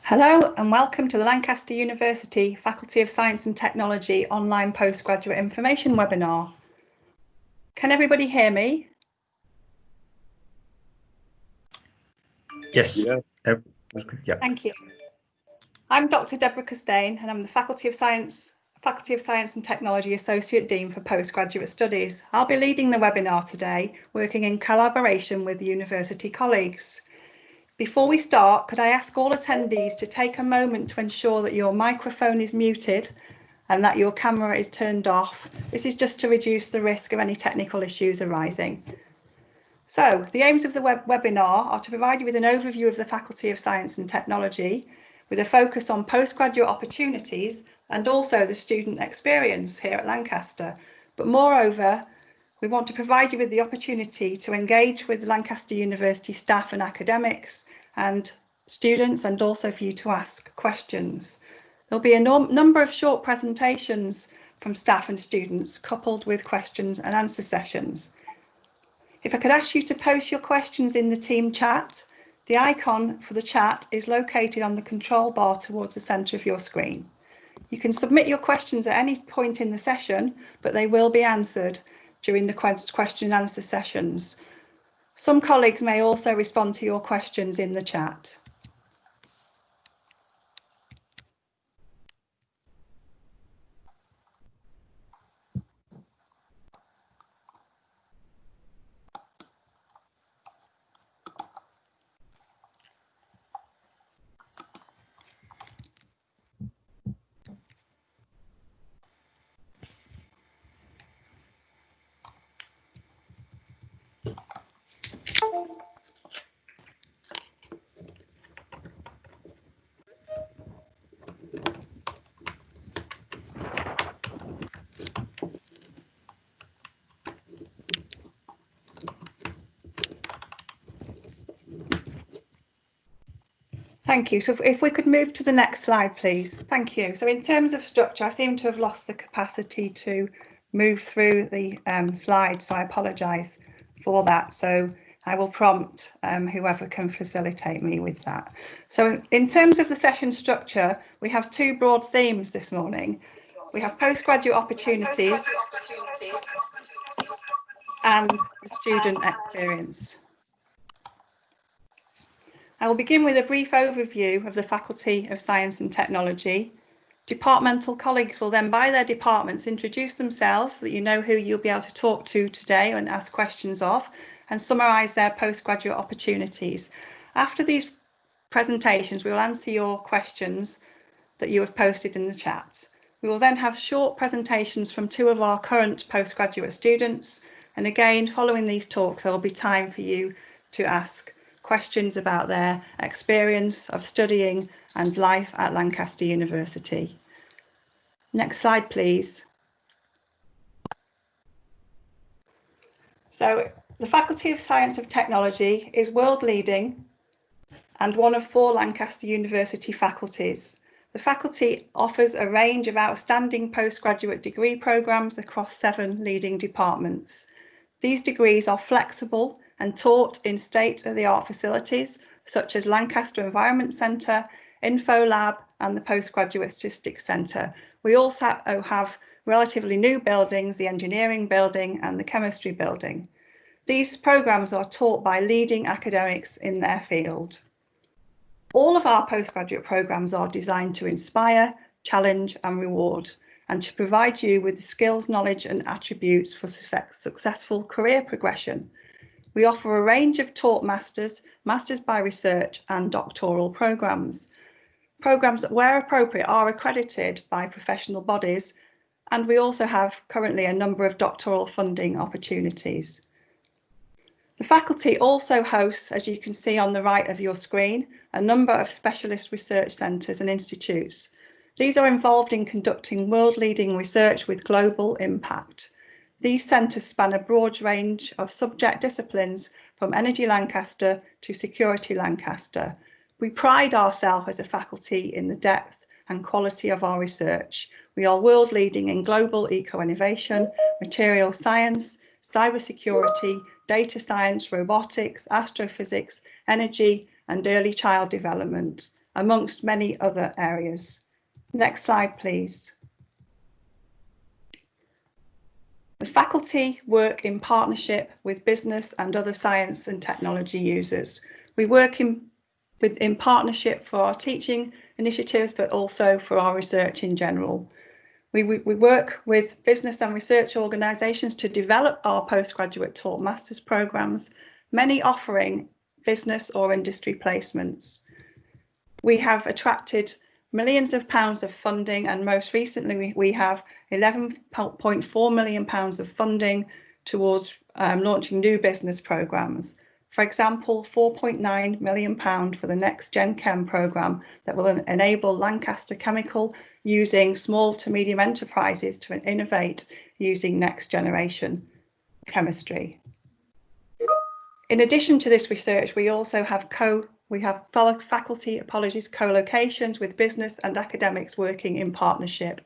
Hello and welcome to the Lancaster University Faculty of Science and Technology online postgraduate information webinar. Can everybody hear me? Yes. Yeah. Yeah. Thank you. I'm Dr. Deborah Costain and I'm the Faculty of Science and Technology Associate Dean for Postgraduate Studies. I'll be leading the webinar today, working in collaboration with university colleagues. Before we start, could I ask all attendees to take a moment to ensure that your microphone is muted and that your camera is turned off. This is just to reduce the risk of any technical issues arising. So the aims of the webinar are to provide you with an overview of the Faculty of Science and Technology with a focus on postgraduate opportunities and also the student experience here at Lancaster. But moreover, we want to provide you with the opportunity to engage with Lancaster University staff and academics and students, and also for you to ask questions. There'll be a number of short presentations from staff and students coupled with questions and answer sessions. If I could ask you to post your questions in the team chat, the icon for the chat is located on the control bar towards the centre of your screen. You can submit your questions at any point in the session, but they will be answered during the question and answer sessions. Some colleagues may also respond to your questions in the chat. Thank you. So if we could move to the next slide, please. Thank you. So in terms of structure, I seem to have lost the capacity to move through the slides, so I apologise for that. So I will prompt whoever can facilitate me with that. So in terms of the session structure, we have two broad themes this morning. We have postgraduate opportunities and student experience. I will begin with a brief overview of the Faculty of Science and Technology. Departmental colleagues will then, by their departments, introduce themselves so that you know who you'll be able to talk to today and ask questions of, and summarise their postgraduate opportunities. After these presentations, we will answer your questions that you have posted in the chat. We will then have short presentations from two of our current postgraduate students, and again, following these talks, there will be time for you to ask questions about their experience of studying and life at Lancaster University. Next slide, please. So the Faculty of Science and Technology is world leading and one of 4 Lancaster University faculties. The faculty offers a range of outstanding postgraduate degree programmes across 7 leading departments. These degrees are flexible and taught in state-of-the-art facilities such as Lancaster Environment Centre, Info Lab and the Postgraduate Statistics Centre. We also have relatively new buildings, the Engineering Building and the Chemistry Building. These programmes are taught by leading academics in their field. All of our postgraduate programmes are designed to inspire, challenge and reward, and to provide you with the skills, knowledge and attributes for successful career progression. We offer a range of taught masters, masters by research and doctoral programmes. Programmes that, where appropriate, are accredited by professional bodies, and we also have currently a number of doctoral funding opportunities. The faculty also hosts, as you can see on the right of your screen, a number of specialist research centres and institutes. These are involved in conducting world-leading research with global impact. These centres span a broad range of subject disciplines from Energy Lancaster to Security Lancaster. We pride ourselves as a faculty in the depth and quality of our research. We are world leading in global eco-innovation, material science, cybersecurity, data science, robotics, astrophysics, energy and early child development. amongst many other areas. Next slide, please. The faculty work in partnership with business and other science and technology users. We work in partnership for our teaching initiatives, but also for our research in general. We work with business and research organisations to develop our postgraduate taught masters programmes, many offering business or industry placements. We have attracted millions of pounds of funding, and most recently we have £11.4 million of funding towards launching new business programmes. For example, £4.9 million for the Next Gen Chem programme that will enable Lancaster Chemical using small to medium enterprises to innovate using next generation chemistry. In addition to this research, we also have faculty co-locations with business and academics working in partnership.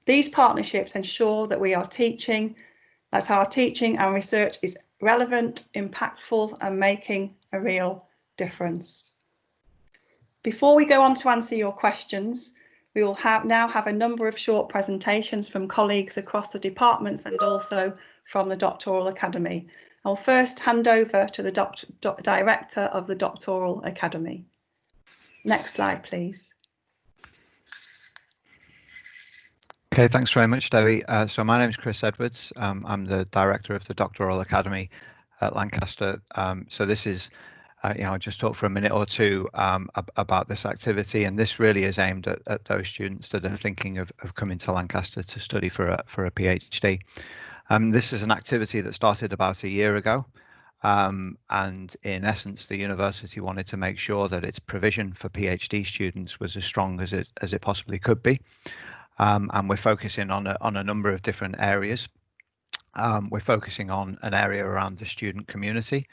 These partnerships ensure that we are teaching, that's our teaching and research is relevant, impactful, and making a real difference. Before we go on to answer your questions, we will now have a number of short presentations from colleagues across the departments and also from the Doctoral Academy. I'll first hand over to the Director of the Doctoral Academy. Next slide, please. Okay, thanks very much, Debbie. So my name is Chris Edwards. I'm the Director of the Doctoral Academy at Lancaster. So this is, I'll just talk for a minute or two about this activity, and this really is aimed at those students that are thinking of coming to Lancaster to study for a PhD. This is an activity that started about a year ago, and in essence, the university wanted to make sure that its provision for PhD students was as strong as it possibly could be. And we're focusing on a number of different areas. We're focusing on an area around the student community.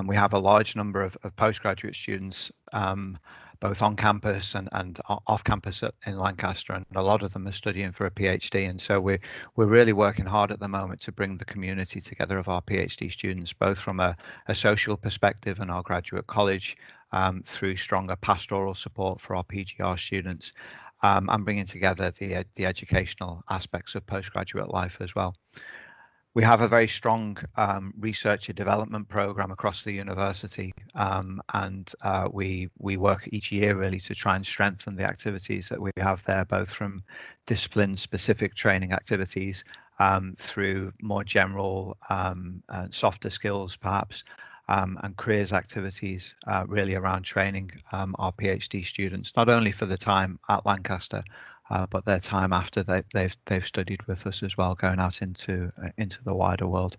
We have a large number of postgraduate students, both on campus and off campus in Lancaster, and a lot of them are studying for a PhD. And so we're really working hard at the moment to bring the community together of our PhD students, both from a social perspective in our graduate college, through stronger pastoral support for our PGR students, and bringing together the educational aspects of postgraduate life as well. We have a very strong research and development program across the university, and we work each year really to try and strengthen the activities that we have there, both from discipline-specific training activities through more general softer skills perhaps, and careers activities really around training our PhD students, not only for the time at Lancaster, but their time after they've studied with us as well, going out into the wider world.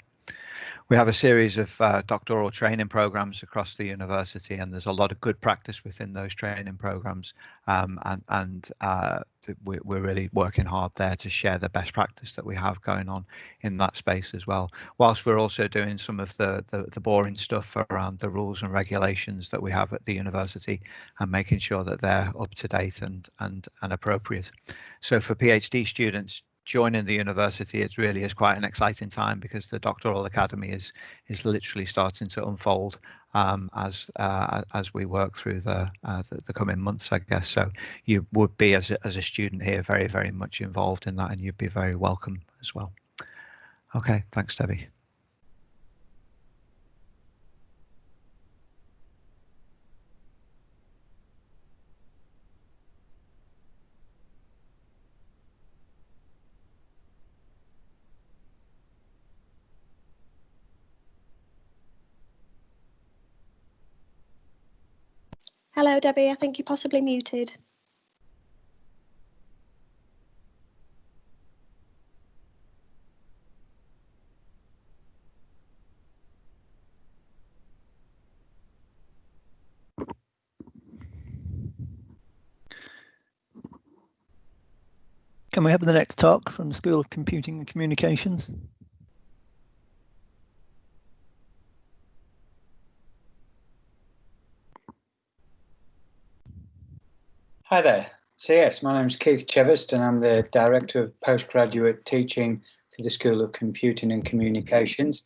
We have a series of doctoral training programs across the university, and there's a lot of good practice within those training programs, and we're really working hard there to share the best practice that we have going on in that space as well, whilst we're also doing some of the boring stuff around the rules and regulations that we have at the university and making sure that they're up to date and appropriate. So for PhD students joining the university, it really is quite an exciting time, because the Doctoral Academy is literally starting to unfold as we work through the coming months, I guess. So you would be, as a student here, very, very much involved in that, and you'd be very welcome as well. Okay, thanks, Debbie. Hello, Debbie. I think you're possibly muted. Can we have the next talk from the School of Computing and Communications? Hi there. So yes, my name is Keith Chevest, and I'm the Director of Postgraduate Teaching for the School of Computing and Communications.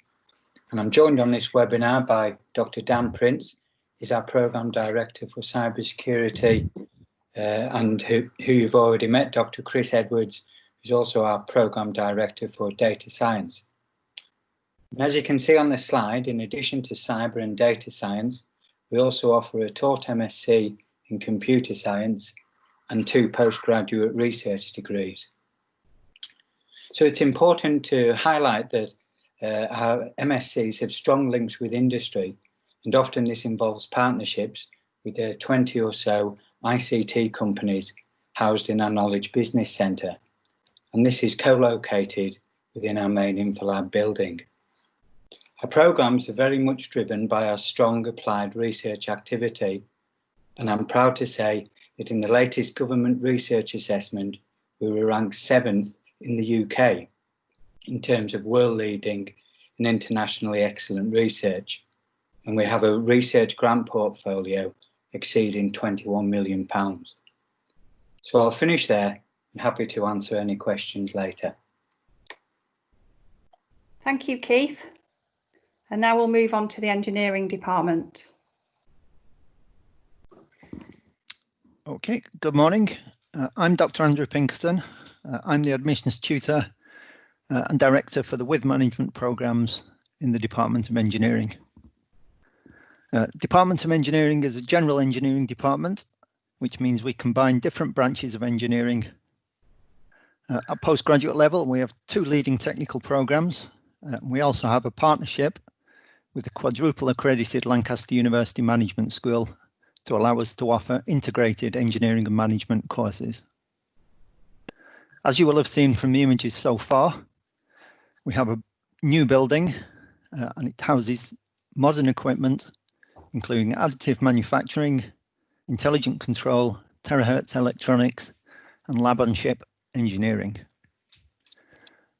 And I'm joined on this webinar by Dr. Dan Prince, is our Programme Director for Cybersecurity, and who you've already met, Dr. Chris Edwards, who's also our Programme Director for Data Science. And as you can see on the slide, in addition to cyber and data science, we also offer a taught MSc in computer science and 2 postgraduate research degrees. So it's important to highlight that our MScs have strong links with industry, and often this involves partnerships with the 20 or so ICT companies housed in our Knowledge Business Centre, and this is co-located within our main InfoLab building. Our programmes are very much driven by our strong applied research activity, and I'm proud to say that in the latest government research assessment, we were ranked 7th in the UK in terms of world-leading and internationally excellent research, and we have a research grant portfolio exceeding £21 million. So I'll finish there. I'm happy to answer any questions later. Thank you, Keith. And now we'll move on to the engineering department. Okay, good morning. I'm Dr. Andrew Pinkerton. I'm the admissions tutor and director for the With Management programmes in the Department of Engineering. Department of Engineering is a general engineering department, which means we combine different branches of engineering. At postgraduate level, we have 2 leading technical programmes. We also have a partnership with the quadruple accredited Lancaster University Management School to allow us to offer integrated engineering and management courses. As you will have seen from the images so far, we have a new building and it houses modern equipment, including additive manufacturing, intelligent control, terahertz electronics, and lab-on-chip engineering.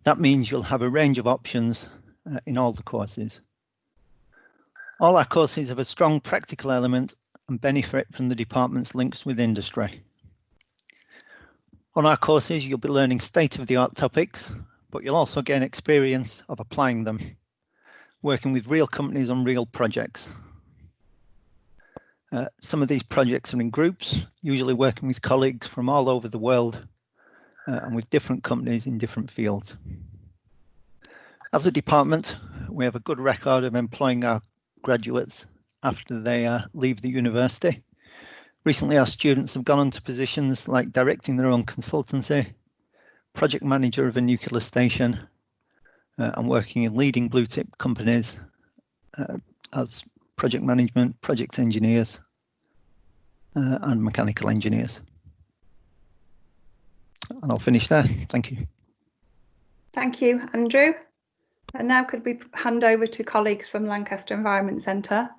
That means you'll have a range of options in all the courses. All our courses have a strong practical element and benefit from the department's links with industry. On our courses, you'll be learning state-of-the-art topics, but you'll also gain experience of applying them, working with real companies on real projects. Some of these projects are in groups, usually working with colleagues from all over the world and with different companies in different fields. As a department, we have a good record of employing our graduates after they leave the university. Recently, our students have gone on to positions like directing their own consultancy, project manager of a nuclear station, and working in leading blue chip companies as project management, project engineers, and mechanical engineers. And I'll finish there. Thank you. Thank you, Andrew. And now could we hand over to colleagues from Lancaster Environment Centre?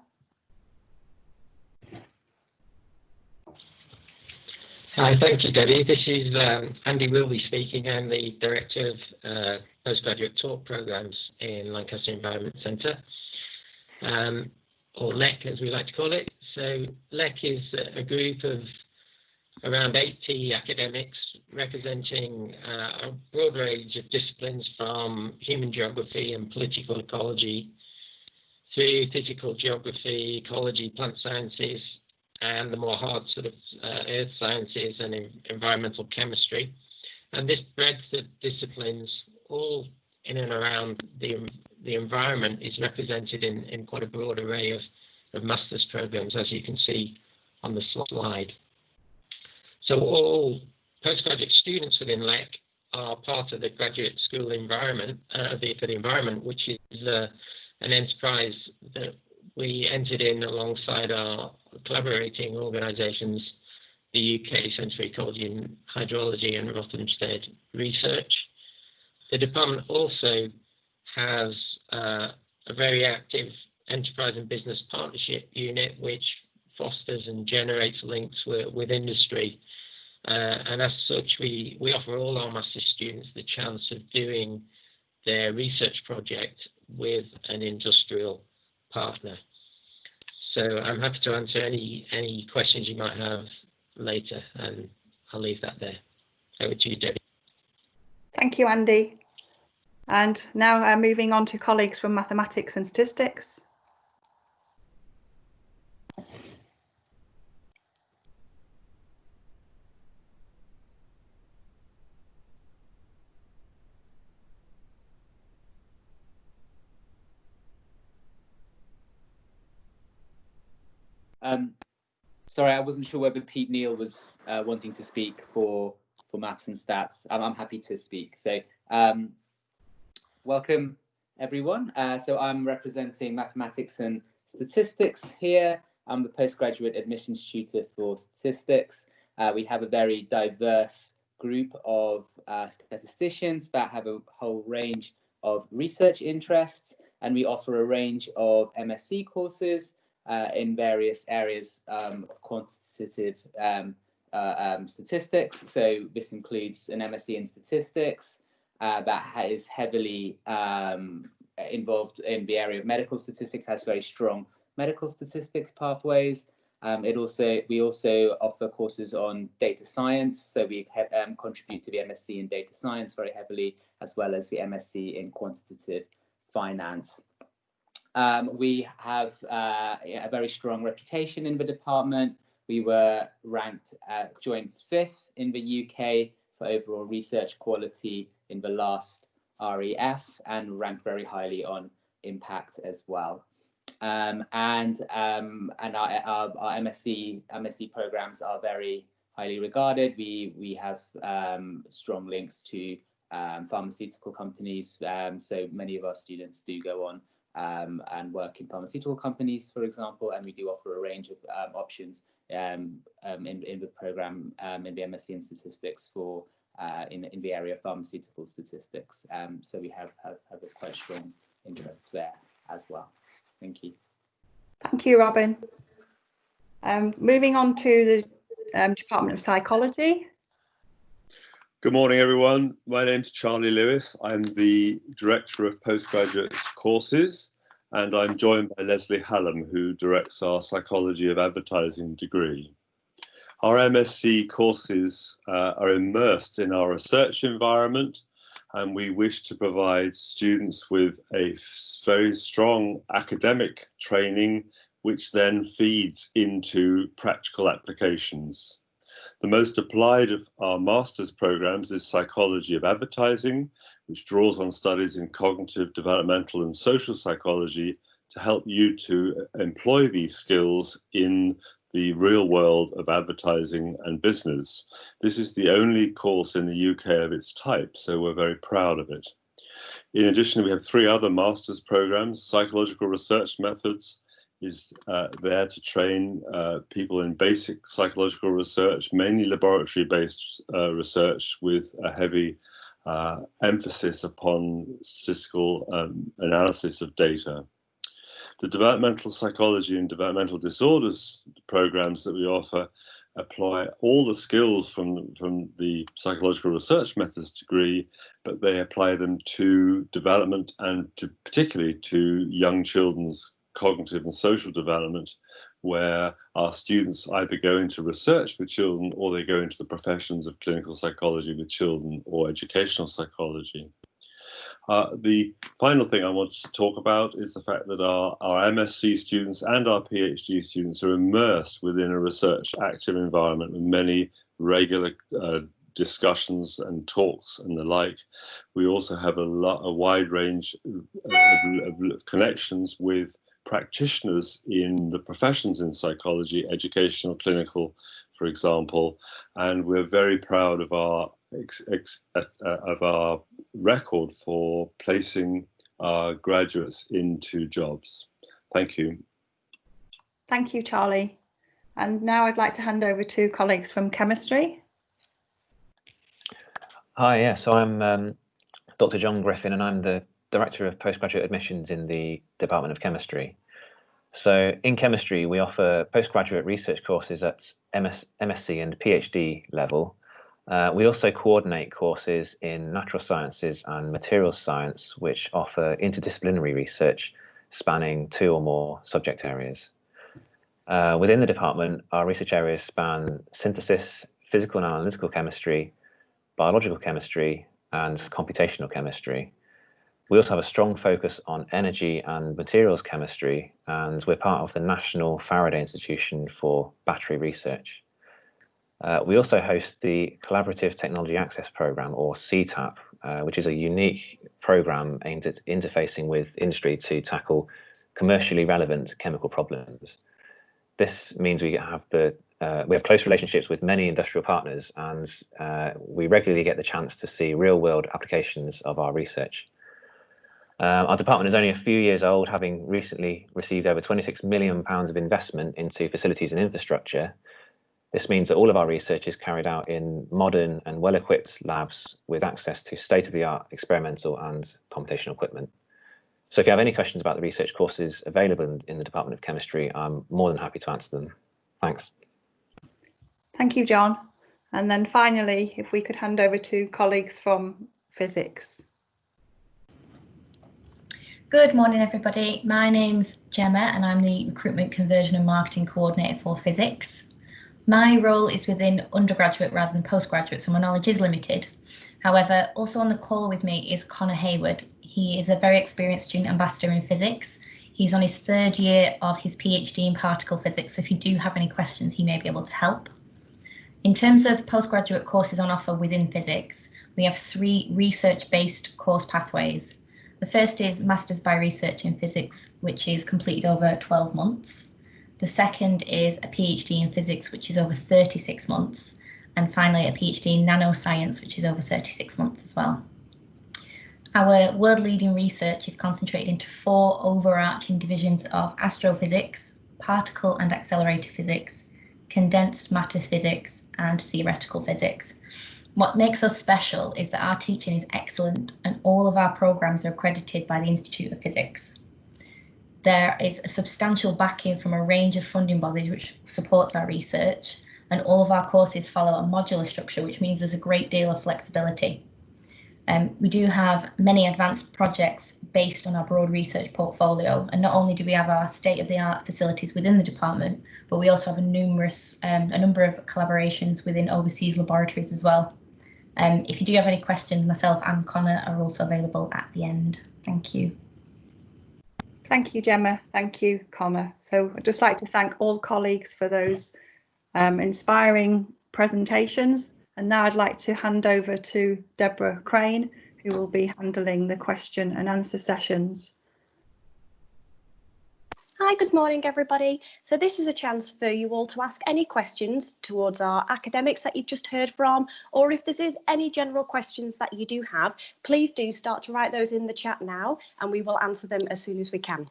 Hi, thank you, Debbie. This is Andy Wilby speaking. I'm the Director of Postgraduate Talk Programmes in Lancaster Environment Centre, or LEC as we like to call it. So LEC is a group of around 80 academics representing a broad range of disciplines from human geography and political ecology through physical geography, ecology, plant sciences, and the more hard sort of earth sciences and environmental chemistry. And this breadth of disciplines, all in and around the environment, is represented in quite a broad array of master's programs, as you can see on the slide. So all postgraduate students within LEC are part of the graduate school environment, for the environment, which is an enterprise that we entered in alongside our collaborating organisations, the UK Centre for Ecology and Hydrology and Rothamsted Research. The department also has a very active enterprise and business partnership unit, which fosters and generates links with industry. And as such, we offer all our master's students the chance of doing their research project with an industrial partner. So I'm happy to answer any questions you might have later, and I'll leave that there. Over to you, Debbie. Thank you, Andy. And now moving on to colleagues from Mathematics and Statistics. Sorry, I wasn't sure whether Pete Neal was wanting to speak for maths and stats. I'm happy to speak. So welcome everyone. So I'm representing mathematics and statistics here. I'm the postgraduate admissions tutor for statistics. We have a very diverse group of statisticians that have a whole range of research interests, and we offer a range of MSc courses in various areas of quantitative statistics. So this includes an MSc in statistics that is heavily involved in the area of medical statistics, has very strong medical statistics pathways. We also offer courses on data science, so we contribute to the MSc in data science very heavily, as well as the MSc in quantitative finance. We have a very strong reputation in the department. We were ranked joint 5th in the UK for overall research quality in the last REF, and ranked very highly on impact as well. And our MSc programs are very highly regarded. We have strong links to pharmaceutical companies, so many of our students do go on and work in pharmaceutical companies, for example, and we do offer a range of options in the program in the MSc in statistics for in the area of pharmaceutical statistics. So we have a quite strong interest there as well. Thank you. Thank you, Robin. Moving on to the Department of Psychology. Good morning, everyone. My name's Charlie Lewis. I'm the Director of Postgraduate Courses, and I'm joined by Leslie Hallam, who directs our Psychology of Advertising degree. Our MSc courses are immersed in our research environment, and we wish to provide students with a very strong academic training, which then feeds into practical applications. The most applied of our master's programs is Psychology of Advertising, which draws on studies in cognitive, developmental, and social psychology to help you to employ these skills in the real world of advertising and business. This is the only course in the UK of its type, so we're very proud of it. In addition, we have 3 other master's programs. Psychological Research Methods is there to train people in basic psychological research, mainly laboratory-based research with a heavy emphasis upon statistical analysis of data. The developmental psychology and developmental disorders programs that we offer apply all the skills from the psychological research methods degree, but they apply them to development and particularly to young children's cognitive and social development, where our students either go into research with children or they go into the professions of clinical psychology with children or educational psychology. The final thing I want to talk about is the fact that our MSc students and our PhD students are immersed within a research active environment with many regular discussions and talks and the like. We also have a wide range of connections with practitioners in the professions in psychology, educational, clinical, for example, and we're very proud of our record for placing our graduates into jobs. Thank you. Thank you, Charlie. And now I'd like to hand over to colleagues from chemistry. Hi, yeah, so I'm Dr. John Griffin, and I'm the Director of Postgraduate Admissions in the Department of Chemistry. So in chemistry, we offer postgraduate research courses at MSc and PhD level. We also coordinate courses in natural sciences and materials science, which offer interdisciplinary research spanning 2 or more subject areas. Within the department, our research areas span synthesis, physical and analytical chemistry, biological chemistry, and computational chemistry. We also have a strong focus on energy and materials chemistry, and we're part of the National Faraday Institution for Battery Research. We also host the Collaborative Technology Access Programme, or CTAP, which is a unique programme aimed at interfacing with industry to tackle commercially relevant chemical problems. This means we have close relationships with many industrial partners, and we regularly get the chance to see real-world applications of our research. Our department is only a few years old, having recently received over £26 million of investment into facilities and infrastructure. This means that all of our research is carried out in modern and well-equipped labs with access to state-of-the-art experimental and computational equipment. So if you have any questions about the research courses available in the Department of Chemistry, I'm more than happy to answer them. Thanks. Thank you, John. And then finally, if we could hand over to colleagues from physics. Good morning, everybody. My name's Gemma and I'm the Recruitment, Conversion and Marketing Coordinator for Physics. My role is within undergraduate rather than postgraduate, so my knowledge is limited. However, also on the call with me is Connor Hayward. He is a very experienced student ambassador in physics. He's on his third year of his PhD in particle physics, so if you do have any questions, he may be able to help. In terms of postgraduate courses on offer within physics, we have 3 research-based course pathways. The first is Masters by Research in Physics, which is completed over 12 months. The second is a PhD in Physics, which is over 36 months. And finally, a PhD in Nanoscience, which is over 36 months as well. Our world-leading research is concentrated into 4 overarching divisions of astrophysics, particle and accelerator physics, condensed matter physics, and theoretical physics. What makes us special is that our teaching is excellent and all of our programmes are accredited by the Institute of Physics. There is a substantial backing from a range of funding bodies which supports our research, and all of our courses follow a modular structure, which means there's a great deal of flexibility. We do have many advanced projects based on our broad research portfolio, and not only do we have our state-of-the-art facilities within the department, but we also have a number of collaborations within overseas laboratories as well. If you do have any questions, myself and Connor are also available at the end. Thank you. Thank you, Gemma. Thank you, Connor. So I'd just like to thank all colleagues for those inspiring presentations. And now I'd like to hand over to Deborah Crane, who will be handling the question and answer sessions. Hi, good morning, everybody. So this is a chance for you all to ask any questions towards our academics that you've just heard from, or if there is any general questions that you do have, please do start to write those in the chat now, and we will answer them as soon as we can.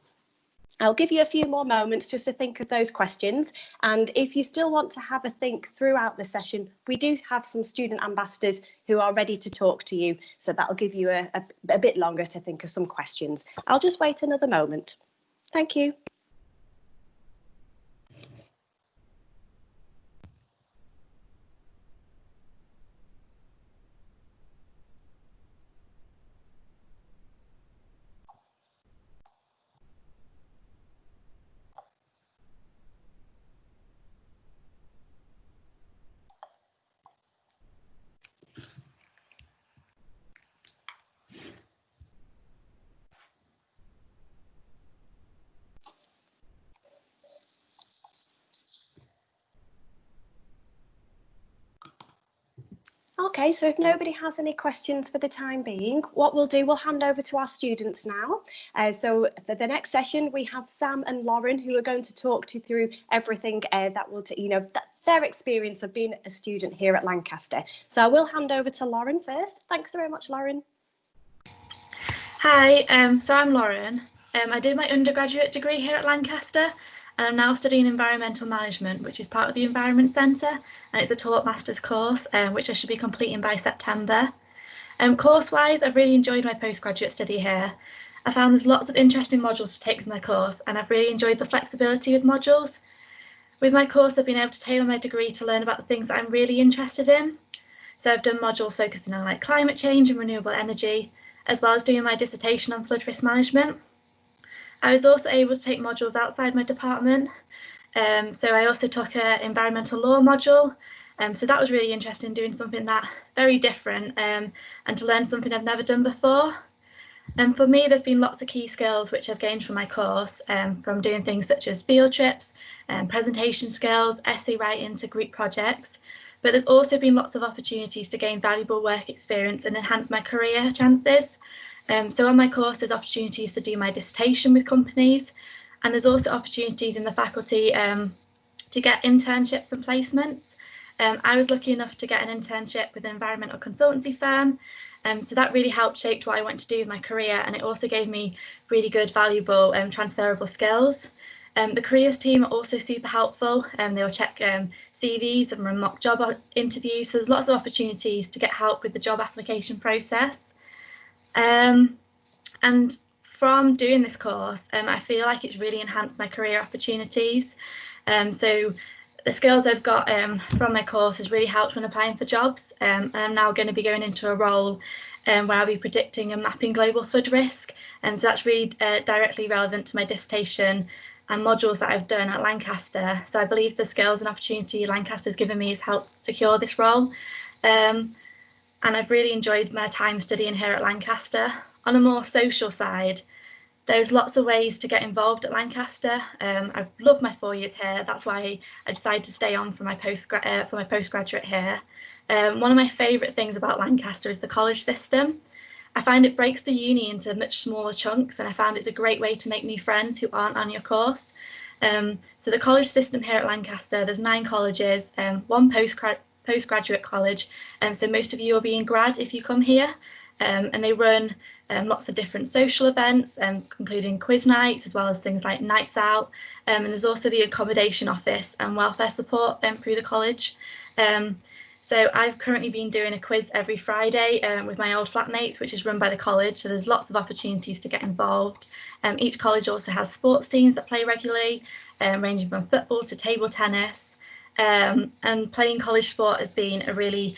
I'll give you a few more moments just to think of those questions, and if you still want to have a think throughout the session, we do have some student ambassadors who are ready to talk to you, so that'll give you a bit longer to think of some questions. I'll just wait another moment. Thank you. Okay, so if nobody has any questions for the time being, what we'll do, we'll hand over to our students now. So for the next session, we have Sam and Lauren, who are going to talk you through everything that will, their experience of being a student here at Lancaster. So I will hand over to Lauren first. Thanks very much, Lauren. Hi, so I'm Lauren. I did my undergraduate degree here at Lancaster, and I'm now studying environmental management, which is part of the Environment Centre, and it's a taught master's course, which I should be completing by September. Course-wise, I've really enjoyed my postgraduate study here. I found there's lots of interesting modules to take with my course, and I've really enjoyed the flexibility with modules. With my course, I've been able to tailor my degree to learn about the things that I'm really interested in. So I've done modules focusing on climate change and renewable energy, as well as doing my dissertation on flood risk management. I was also able to take modules outside my department. So I also took an environmental law module. So that was really interesting, doing something that very different and to learn something I've never done before. And for me, there's been lots of key skills which I've gained from my course, from doing things such as field trips, presentation skills, essay writing to group projects. But there's also been lots of opportunities to gain valuable work experience and enhance my career chances. So on my course, there's opportunities to do my dissertation with companies, and there's also opportunities in the faculty to get internships and placements. I was lucky enough to get an internship with an environmental consultancy firm. So that really helped shape what I want to do with my career, and it also gave me really good, valuable, transferable skills. The careers team are also super helpful. They will check CVs and run mock job interviews. So there's lots of opportunities to get help with the job application process. And from doing this course, I feel like it's really enhanced my career opportunities. So the skills I've got from my course has really helped when applying for jobs. And I'm now going to be going into a role where I'll be predicting and mapping global flood risk. And so that's really directly relevant to my dissertation and modules that I've done at Lancaster. So I believe the skills and opportunity Lancaster's given me has helped secure this role. And I've really enjoyed my time studying here at Lancaster. On a more social side, there's lots of ways to get involved at Lancaster. I've loved my 4 years here. That's why I decided to stay on for my postgraduate here. One of my favourite things about Lancaster is the college system. I find it breaks the uni into much smaller chunks, and I found it's a great way to make new friends who aren't on your course. So the college system here at Lancaster, there's 9 colleges, 1 postgraduate college, so most of you will be in grad if you come here. And they run lots of different social events, including quiz nights, as well as things like nights out. And there's also the accommodation office and welfare support through the college. So I've currently been doing a quiz every Friday with my old flatmates, which is run by the college. So there's lots of opportunities to get involved. Each college also has sports teams that play regularly, ranging from football to table tennis. And playing college sport has been a really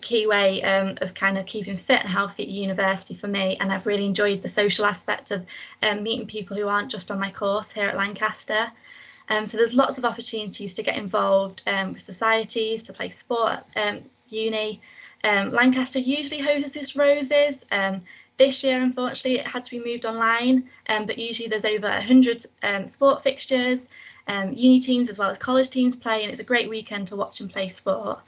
key way of kind of keeping fit and healthy at university for me. And I've really enjoyed the social aspect of meeting people who aren't just on my course here at Lancaster. So there's lots of opportunities to get involved with societies, to play sport at uni. Lancaster usually hosts Roses. This year, unfortunately, it had to be moved online, but usually there's over 100 sport fixtures. Uni teams as well as college teams play, and it's a great weekend to watch and play sport.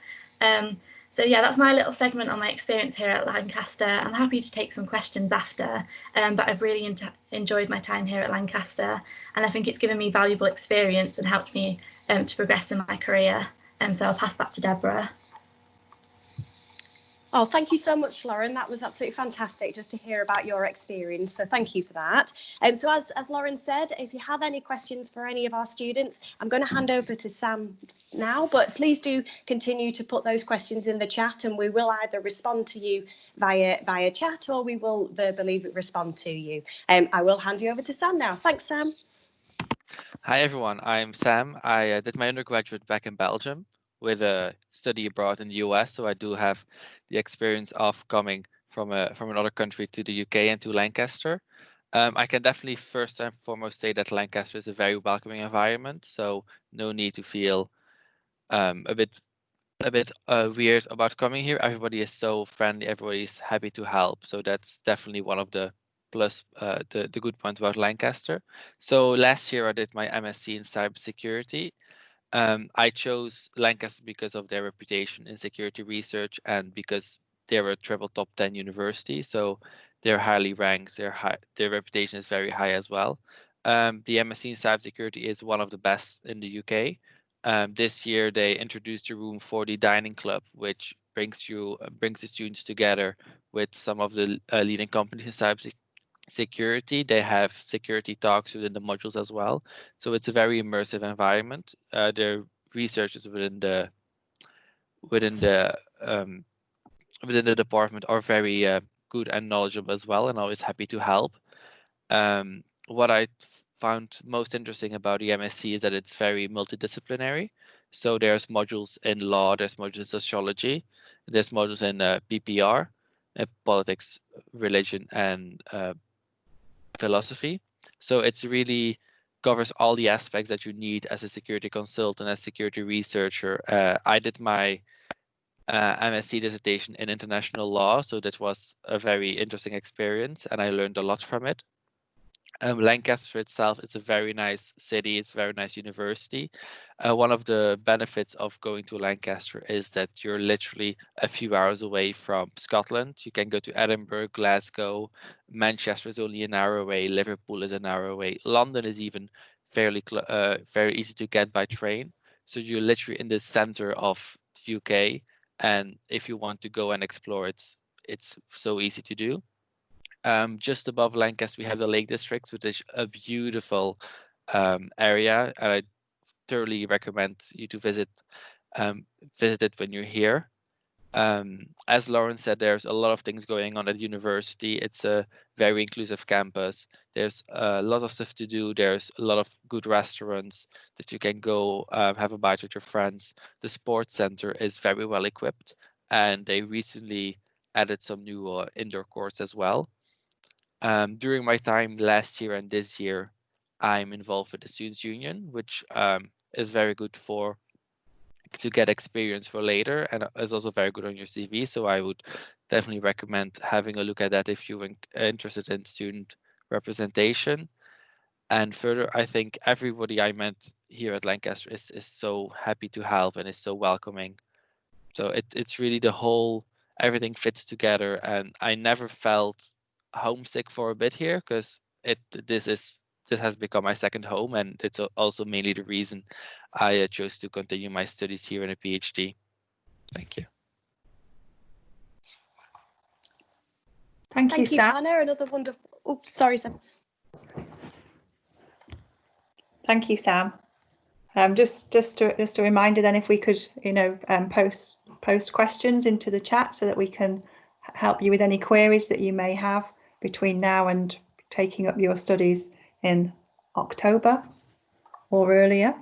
So yeah, that's my little segment on my experience here at Lancaster. I'm happy to take some questions after, but I've really enjoyed my time here at Lancaster, and I think it's given me valuable experience and helped me to progress in my career. So I'll pass back to Deborah. Oh, thank you so much, Lauren. That was absolutely fantastic just to hear about your experience. So thank you for that. And so as Lauren said, if you have any questions for any of our students, I'm going to hand over to Sam now, but please do continue to put those questions in the chat, and we will either respond to you via chat, or we will verbally respond to you. I will hand you over to Sam now. Thanks, Sam. Hi, everyone. I'm Sam. I did my undergraduate back in Belgium with a study abroad in the US, so I do have the experience of coming from another country to the UK and to Lancaster. I can definitely first and foremost say that Lancaster is a very welcoming environment, so no need to feel a bit weird about coming here. Everybody is so friendly, everybody is happy to help, so that's definitely one of the plus the good points about Lancaster. So last year I did my MSc in cybersecurity. I chose Lancaster because of their reputation in security research and because they're a triple top 10 university, so they're highly ranked. Their reputation is very high as well. The MSc in cybersecurity is one of the best in the UK. This year they introduced a room for the dining club, which brings the students together with some of the leading companies in cybersecurity. They have security talks within the modules as well, so it's a very immersive environment. The researchers within the department are very good and knowledgeable as well, and always happy to help. What I found most interesting about the MSc is that it's very multidisciplinary. So there's modules in law, there's modules in sociology, there's modules in PPR, politics, religion, and philosophy. So it's really covers all the aspects that you need as a security consultant, as a security researcher. I did my MSc dissertation in international law, so that was a very interesting experience, and I learned a lot from it. Lancaster itself is a very nice city. It's a very nice university. One of the benefits of going to Lancaster is that you're literally a few hours away from Scotland. You can go to Edinburgh, Glasgow, Manchester is only an hour away, Liverpool is an hour away. London is even very easy to get by train. So you're literally in the center of the UK, and if you want to go and explore, it's so easy to do. Just above Lancaster, we have the Lake District, which is a beautiful area, and I thoroughly recommend you to visit it when you're here. As Lauren said, there's a lot of things going on at university. It's a very inclusive campus. There's a lot of stuff to do. There's a lot of good restaurants that you can go have a bite with your friends. The sports center is very well equipped, and they recently added some new indoor courts as well. During my time last year and this year, I'm involved with the Students' Union, which is very good to get experience for later, and is also very good on your CV. So I would definitely recommend having a look at that if you're interested in student representation. And further, I think everybody I met here at Lancaster is so happy to help and is so welcoming. So it's really the whole, everything fits together, and I never felt homesick for a bit here, because this has become my second home, and it's also mainly the reason I chose to continue my studies here in a PhD. Thank you. Thank you, Sam. Hannah. Another wonderful. Oh, sorry, Sam. Thank you, Sam. Just a reminder then, if we could, post questions into the chat so that we can help you with any queries that you may have between now and taking up your studies in October or earlier.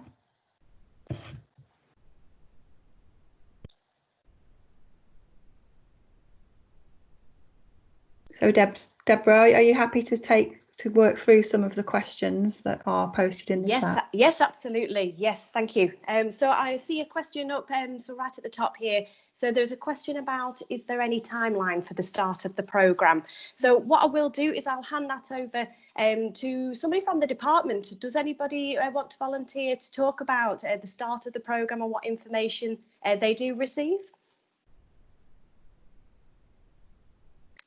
So Deborah, are you happy to work through some of the questions that are posted in the chat? Yes, absolutely. Yes, thank you. So I see a question up, so right at the top here. So there's a question about, is there any timeline for the start of the programme? So what I will do is I'll hand that over to somebody from the department. Does anybody want to volunteer to talk about the start of the programme and what information they do receive?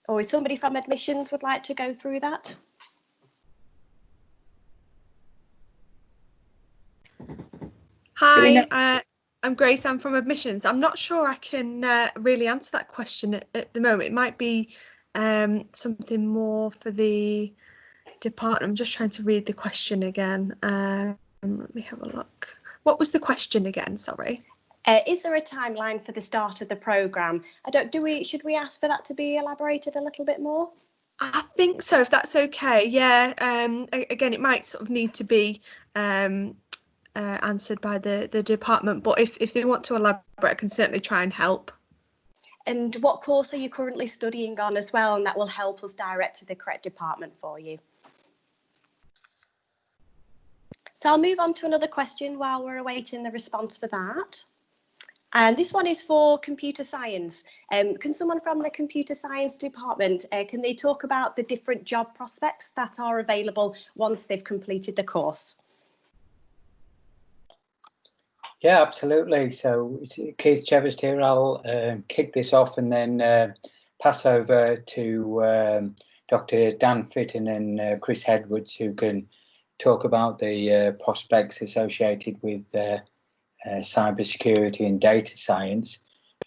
Or is somebody from admissions would like to go through that? Hi, I'm Grace. I'm from admissions. I'm not sure I can really answer that question at the moment. It might be something more for the department. I'm just trying to read the question again. Let me have a look. What was the question again? Sorry. Is there a timeline for the start of the programme? Should we ask for that to be elaborated a little bit more? I think so, if that's okay. Yeah. Again, it might sort of need to be answered by the department, but if they want to elaborate, I can certainly try and help. And what course are you currently studying on as well, and that will help us direct to the correct department for you. So I'll move on to another question while we're awaiting the response for that. And this one is for computer science. Can someone from the computer science department, can they talk about the different job prospects that are available once they've completed the course? Yeah, absolutely. So it's Keith Chevest here. I'll kick this off and then pass over to Dr. Dan Fitton and Chris Edwards, who can talk about the prospects associated with cybersecurity and data science.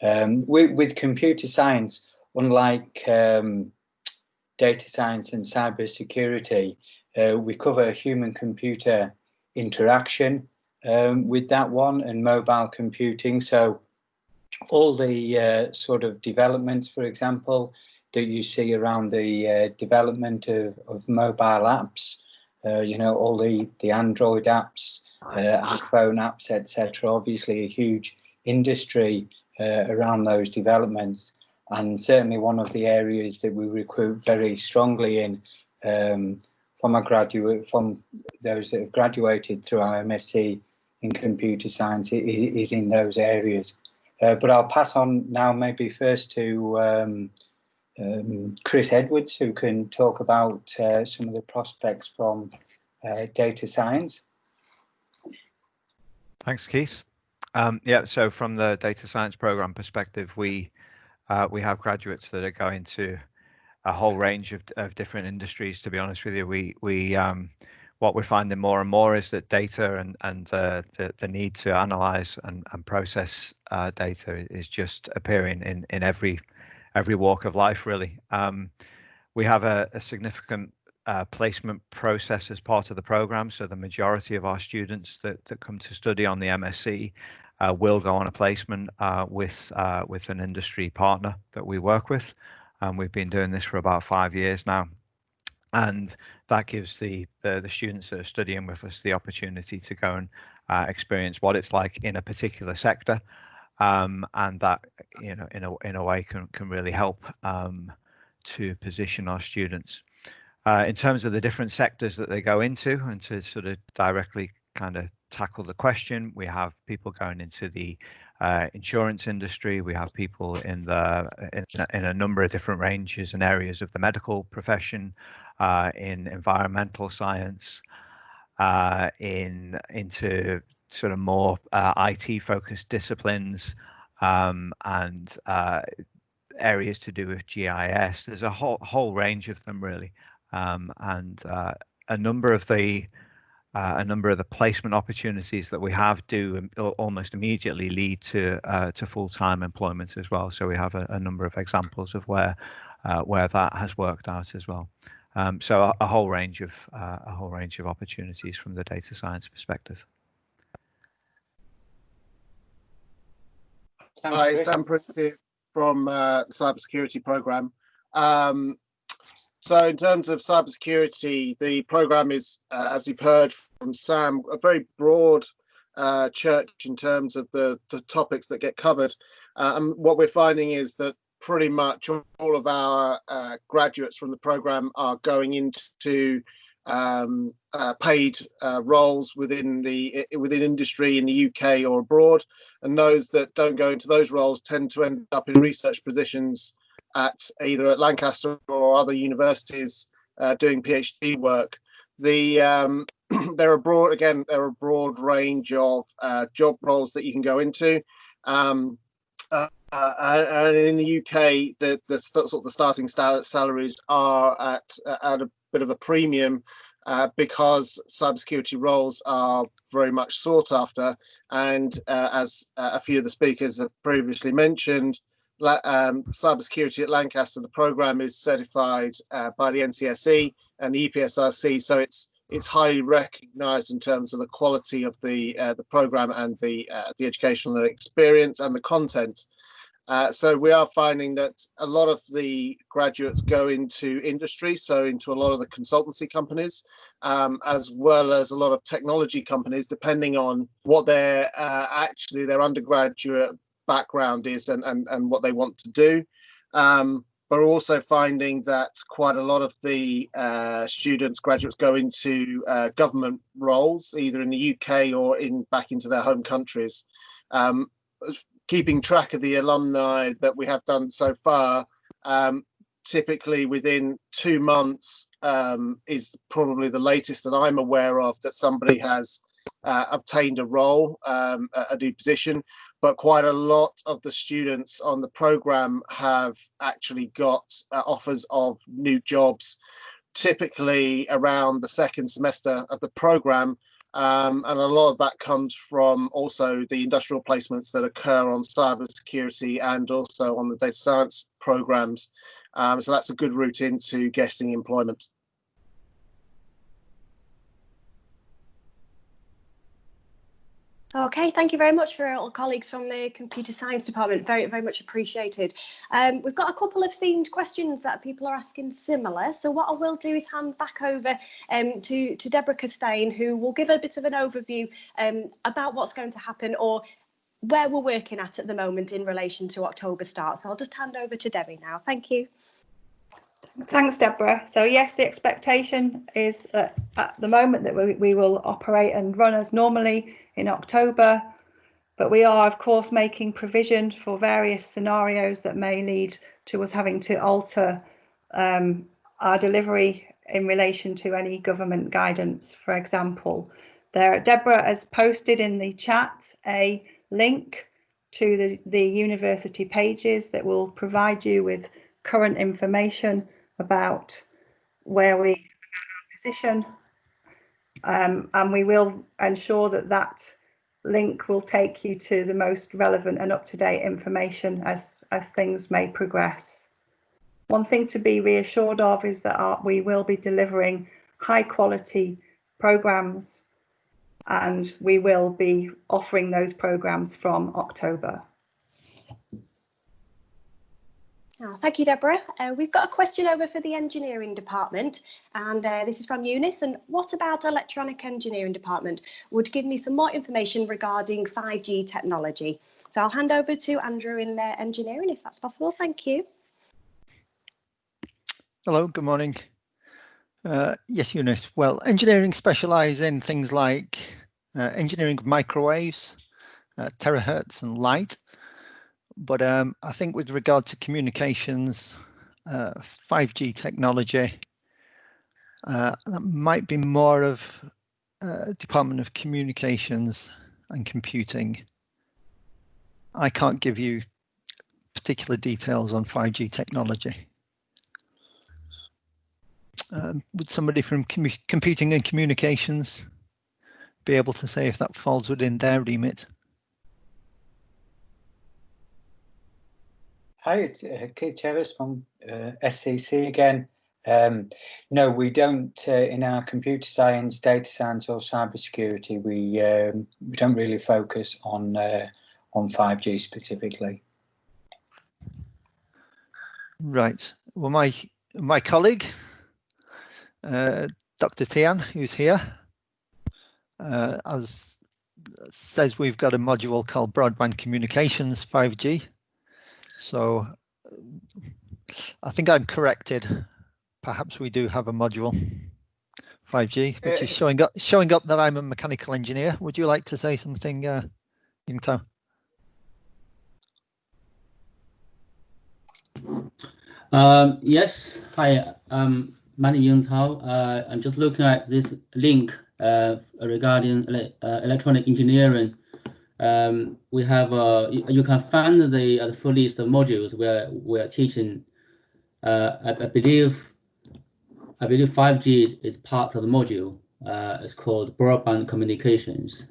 With computer science, unlike data science and cybersecurity, we cover human-computer interaction with that one, and mobile computing. So all the sort of developments, for example, that you see around the development of mobile apps, all the Android apps, iPhone apps, etc. Obviously a huge industry around those developments, and certainly one of the areas that we recruit very strongly in from those that have graduated through our MSc in computer science is in those areas. But I'll pass on now maybe first to Chris Edwards, who can talk about some of the prospects from data science. Thanks, Keith. Yeah, so from the data science program perspective, we have graduates that are going to a whole range of different industries. To be honest with you, we what we're finding more and more is that data and the need to analyze and process data is just appearing in every walk of life, really. We have a significant placement process as part of the program, so the majority of our students that come to study on the MSc will go on a placement with an industry partner that we work with. We've been doing this for about 5 years now, and that gives the students that are studying with us the opportunity to go and experience what it's like in a particular sector, and that, you know, in a way can really help to position our students in terms of the different sectors that they go into. And to sort of directly kind of tackle the question, we have people going into the insurance industry. We have people in a number of different ranges and areas of the medical profession, in environmental science, into sort of more IT focused disciplines, and areas to do with GIS. There's a whole range of them, really, and a number of the placement opportunities that we have do almost immediately lead to full-time employment as well. So we have a number of examples of where that has worked out as well. So a whole range of opportunities from the data science perspective. Hi, it's Dan Prince here from the cybersecurity program. So in terms of cybersecurity, the program is, as you've heard from Sam, a very broad church in terms of the topics that get covered. And what we're finding is that pretty much all of our graduates from the program are going into paid roles within industry in the UK or abroad, and those that don't go into those roles tend to end up in research positions at either at Lancaster or other universities doing PhD work. There are a broad range of job roles that you can go into. And in the UK, the starting salaries are at a bit of a premium because cybersecurity roles are very much sought after. And as a few of the speakers have previously mentioned, cybersecurity at Lancaster, the program is certified by the NCSE and the EPSRC, so it's highly recognised in terms of the quality of the program and the educational experience and the content. So we are finding that a lot of the graduates go into industry, so into a lot of the consultancy companies, as well as a lot of technology companies, depending on what their undergraduate background is and what they want to do. But also finding that quite a lot of the graduates go into government roles, either in the UK or back into their home countries. Keeping track of the alumni that we have done so far, typically within 2 months is probably the latest that I'm aware of that somebody has obtained a role, a new position. But quite a lot of the students on the program have actually got offers of new jobs, typically around the second semester of the program. And a lot of that comes from also the industrial placements that occur on cybersecurity and also on the data science programs. So that's a good route into getting employment. Okay, thank you very much for all colleagues from the computer science department. Very, very much appreciated. We've got a couple of themed questions that people are asking similar. So what I will do is hand back over to Deborah Costain, who will give a bit of an overview about what's going to happen or where we're working at the moment in relation to October start. So I'll just hand over to Debbie now. Thank you. Thanks, Deborah. So yes, the expectation is that at the moment that we will operate and run as normally in October, but we are of course making provision for various scenarios that may lead to us having to alter our delivery in relation to any government guidance. For example, Deborah has posted in the chat a link to the university pages that will provide you with current information about where we position and we will ensure that that link will take you to the most relevant and up-to-date information as things may progress. One thing to be reassured of is that we will be delivering high quality programs, and we will be offering those programs from October. Oh, thank you, Deborah. We've got a question over for the engineering department, and this is from Eunice. And what about electronic engineering department would give me some more information regarding 5G technology? So I'll hand over to Andrew in engineering, if that's possible. Thank you. Hello, good morning. Yes, Eunice. Well, engineering specialise in things like engineering of microwaves, terahertz and light. But I think with regard to communications, 5G technology, that might be more of Department of Communications and Computing. I can't give you particular details on 5G technology. Would somebody from Computing and Communications be able to say if that falls within their remit? Hi, it's Keith Chevis from SCC again. No, we don't, in our computer science, data science or cybersecurity, we don't really focus on 5G specifically. Right. Well, my colleague, Dr. Tian, who's here, as says we've got a module called Broadband Communications 5G. So I think I'm corrected. Perhaps we do have a module 5G, which is showing up that I'm a mechanical engineer. Would you like to say something, Yingtao? Yes. Hi, my name is Yingtao. I'm just looking at this link regarding electronic engineering. We have you can find the full list of modules where we are teaching. I believe 5G is part of the module. It's called broadband communications.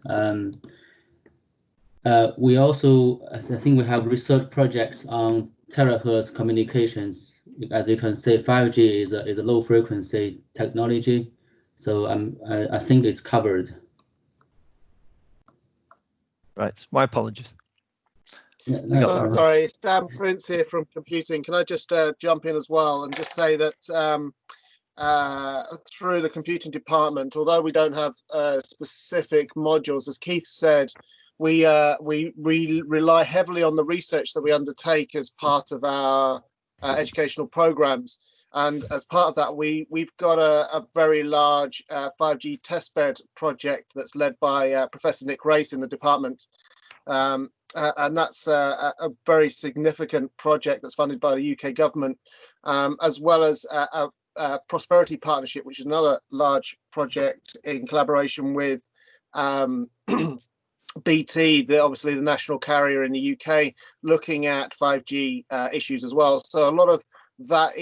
We also, I think, we have research projects on terahertz communications. As you can see, 5G is a low frequency technology, so I think it's covered. Right, my apologies. Sorry, Stan Prince here from Computing. Can I just jump in as well and just say that through the computing department, although we don't have specific modules, as Keith said, we rely heavily on the research that we undertake as part of our educational programs. And as part of that, we've got a very large 5G testbed project that's led by Professor Nick Race in the department. And that's a very significant project that's funded by the UK government, as well as a Prosperity Partnership, which is another large project in collaboration with BT, obviously the national carrier in the UK, looking at 5G issues as well. So a lot of that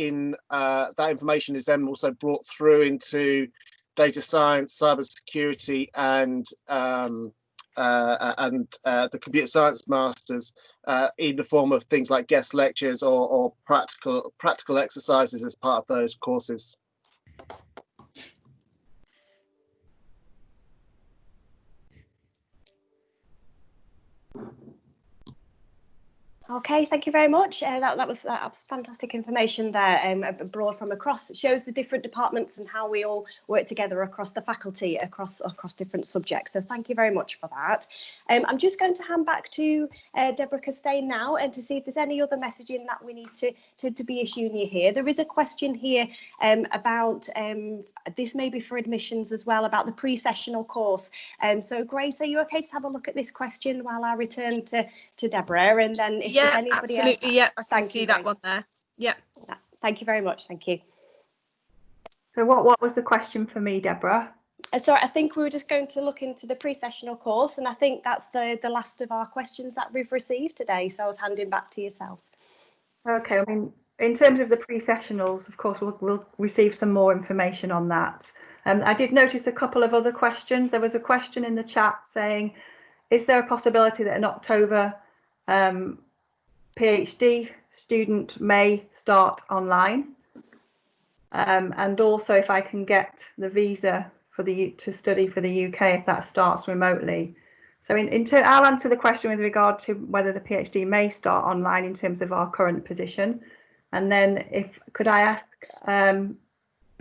information is then also brought through into data science, cybersecurity, and the computer science masters in the form of things like guest lectures or practical exercises as part of those courses. Okay, thank you very much. That was fantastic information there, broad from across. It shows the different departments and how we all work together across the faculty, across different subjects. So thank you very much for that. I'm just going to hand back to Deborah Costain now and to see if there's any other messaging that we need to be issuing you here. There is a question here about, this may be for admissions as well, about the pre-sessional course. So Grace, are you okay to have a look at this question while I return to Deborah? And then if there's anybody absolutely. else, Yeah, I can see that one there. Yeah. Thank you very much. Thank you. So what was the question for me, Deborah? Sorry, I think we were just going to look into the pre-sessional course, and I think that's the last of our questions that we've received today. So I was handing back to yourself. Okay, I mean, in terms of the pre-sessionals, of course, we'll receive some more information on that I did notice a couple of other questions. There was a question in the chat saying, is there a possibility that in October PhD student may start online? And also if I can get the visa for to study for the UK if that starts remotely. So I'll answer the question with regard to whether the PhD may start online in terms of our current position. And then could I ask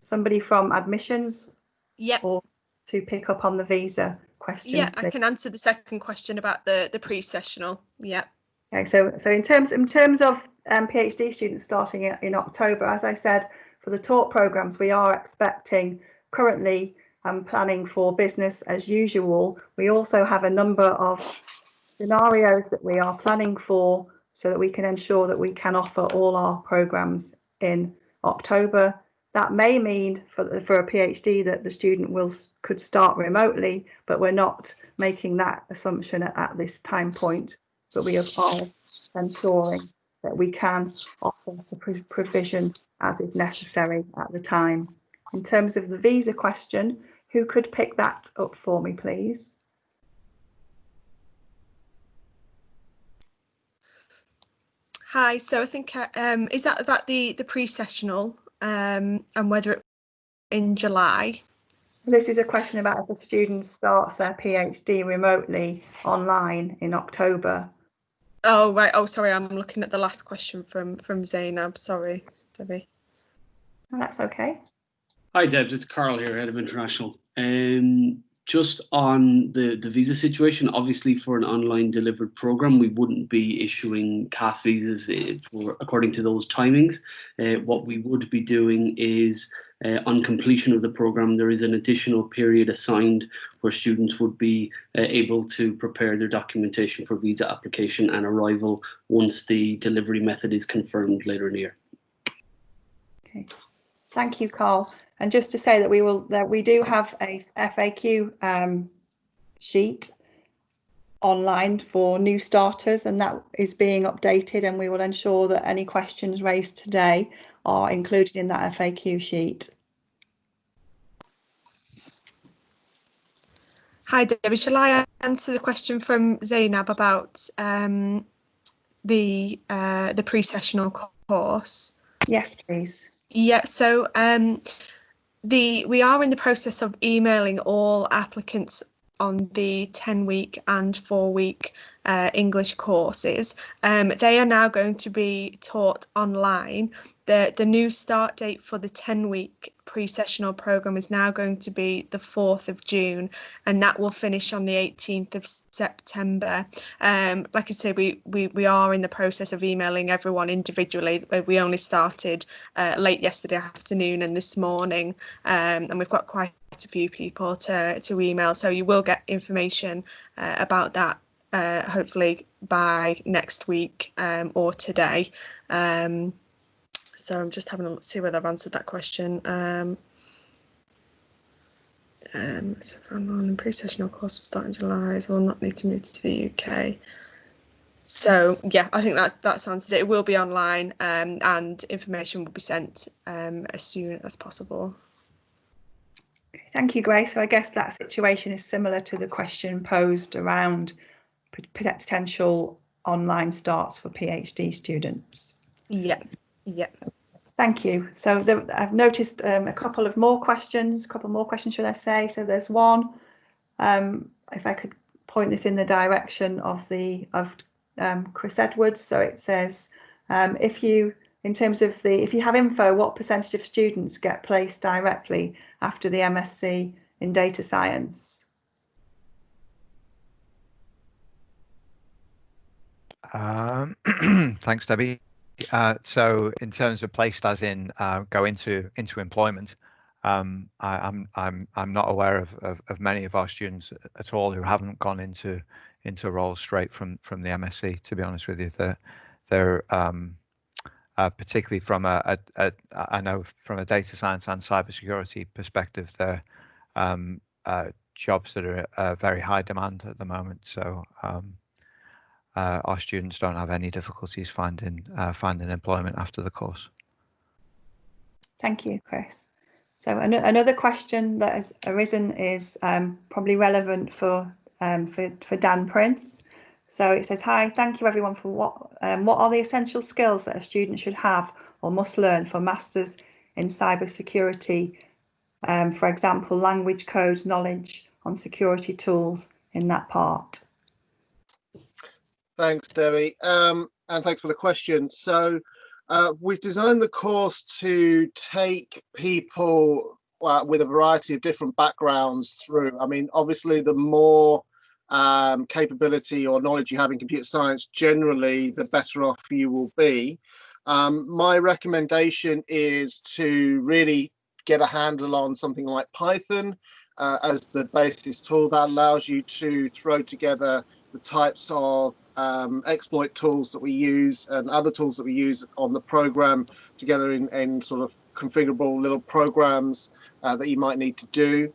somebody from admissions or to pick up on the visa question? Yeah, please? I can answer the second question about the pre-sessional. Yeah. Okay, so in terms of PhD students starting in October, as I said, for the talk programs, we are expecting currently planning for business as usual. We also have a number of scenarios that we are planning for so that we can ensure that we can offer all our programs in October. That may mean for a PhD that the student could start remotely, but we're not making that assumption at this time point. But we are ensuring that we can offer the provision as is necessary at the time. In terms of the visa question, who could pick that up for me, please? Hi, so I think is that about the pre-sessional and whether it in July? This is a question about if a student starts their PhD remotely online in October. Oh right. Oh sorry, I'm looking at the last question from Zainab. Sorry, Debbie. Oh, that's okay. Hi Debs, it's Carl here, Head of International. Just on the visa situation, obviously for an online delivered program, we wouldn't be issuing CAS visas according to those timings. What we would be doing is on completion of the program, there is an additional period assigned where students would be able to prepare their documentation for visa application and arrival once the delivery method is confirmed later in the year. Okay. Thank you, Carl. And just to say that we do have a FAQ sheet online for new starters, and that is being updated, and we will ensure that any questions raised today are included in that FAQ sheet. Hi Debbie, shall I answer the question from Zainab about the pre-sessional course? Yes, please. Yeah, so we are in the process of emailing all applicants on the 10-week and 4-week English courses. They are now going to be taught online. The new start date for the 10-week pre-sessional programme is now going to be the 4th of June, and that will finish on the 18th of September. Like I say, we are in the process of emailing everyone individually. We only started late yesterday afternoon and this morning, and we've got quite a few people to email, so you will get information about that hopefully by next week or today. So I'm just having a look to see whether I've answered that question. So for online pre-sessional course will start in July, so we'll not need to move to the UK. So yeah, I think that's answered it. It will be online, and information will be sent as soon as possible. Thank you, Grace. So I guess that situation is similar to the question posed around potential online starts for PhD students. Yeah. Thank you. So I've noticed a couple more questions, should I say. So there's one, if I could point this in the direction of Chris Edwards. So it says, if you have info, what percentage of students get placed directly after the MSc in data science? Thanks, Debbie. So in terms of placed as in go into employment, I'm not aware of many of our students at all who haven't gone into roles straight from the MSc. To be honest with you, they're particularly from I know from a data science and cybersecurity perspective, they're jobs that are very high demand at the moment. So our students don't have any difficulties finding employment after the course. Thank you, Chris. So another question that has arisen is probably relevant for Dan Prince. So it says, hi, thank you everyone for what are the essential skills that a student should have or must learn for Masters in Cybersecurity? For example, language codes, knowledge on security tools in that part. Thanks, Debbie, and thanks for the question. So we've designed the course to take people with a variety of different backgrounds through. I mean, obviously, the more capability or knowledge you have in computer science, generally, the better off you will be. My recommendation is to really get a handle on something like Python as the basis tool that allows you to throw together the types of exploit tools that we use and other tools that we use on the program together in sort of configurable little programs that you might need to do.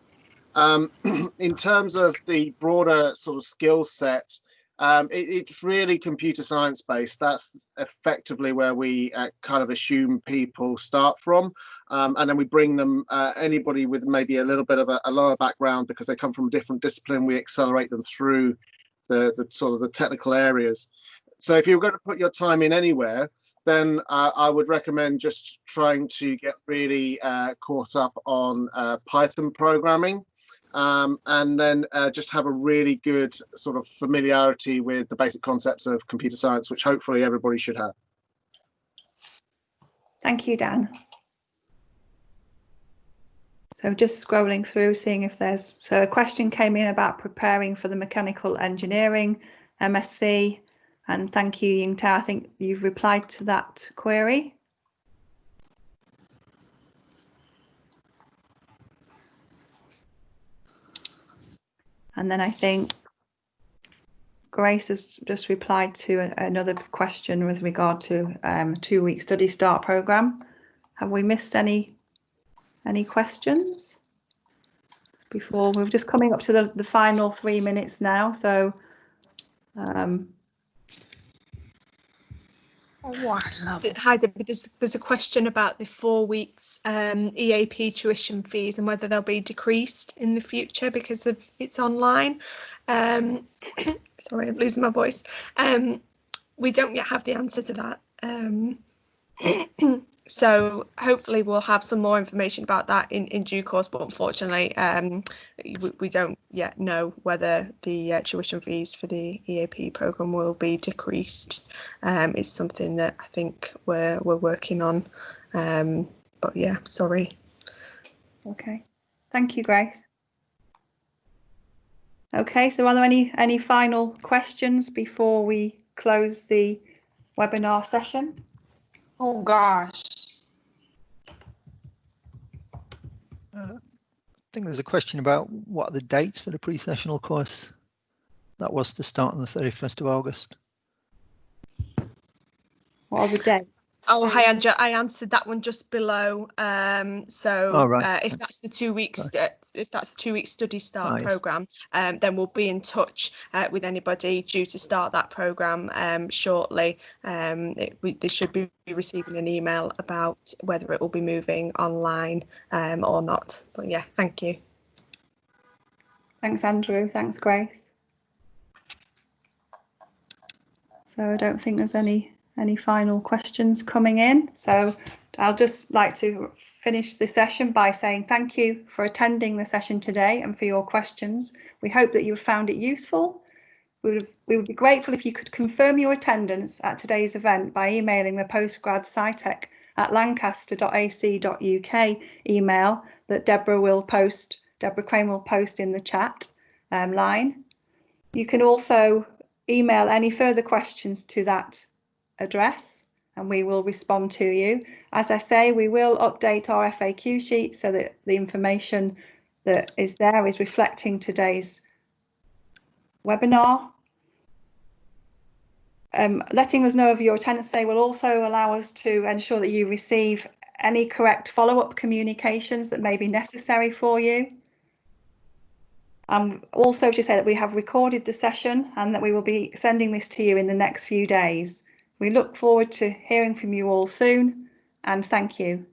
In terms of the broader sort of skill set, it's really computer science based. That's effectively where we kind of assume people start from. And then we bring them, anybody with maybe a little bit of a lower background because they come from a different discipline, we accelerate them through the sort of the technical areas. So if you're going to put your time in anywhere, then I would recommend just trying to get really caught up on Python programming. And then just have a really good sort of familiarity with the basic concepts of computer science, which hopefully everybody should have. Thank you, Dan. So just scrolling through, seeing if there's, so a question came in about preparing for the mechanical engineering MSc, and thank you, Ying Tao. I think you've replied to that query. And then I think Grace has just replied to another question with regard to a 2-week study start program. Have we missed any questions? Before we're just coming up to the final 3 minutes now. So Hi, Debbie. There's a question about the 4 weeks EAP tuition fees and whether they'll be decreased in the future because of it's online. Sorry, I'm losing my voice. We don't yet have the answer to that. So hopefully we'll have some more information about that in due course, but unfortunately we don't yet know whether the tuition fees for the EAP programme will be decreased. It's something that I think we're working on, but yeah, sorry. Okay, thank you, Grace. Okay, so are there any final questions before we close the webinar session? Oh gosh. I think there's a question about what are the dates for the pre-sessional course that was to start on the 31st of August. What are the dates? Oh, hi, Andrea. I answered that one just below. If that's the 2 weeks, if that's the 2 week study start program, then we'll be in touch with anybody due to start that program shortly. They should be receiving an email about whether it will be moving online or not. But yeah, thank you. Thanks, Andrew. Thanks, Grace. So I don't think there's any final questions coming in. So I'll just like to finish the session by saying thank you for attending the session today and for your questions. We hope that you found it useful. We would be grateful if you could confirm your attendance at today's event by emailing the postgrad scitech@lancaster.ac.uk email that Deborah Crane will post in the chat line. You can also email any further questions to that address and we will respond to you. As I say, we will update our FAQ sheet so that the information that is there is reflecting today's webinar. Letting us know of your attendance today will also allow us to ensure that you receive any correct follow-up communications that may be necessary for you. Also to say that we have recorded the session and that we will be sending this to you in the next few days. We look forward to hearing from you all soon, and thank you.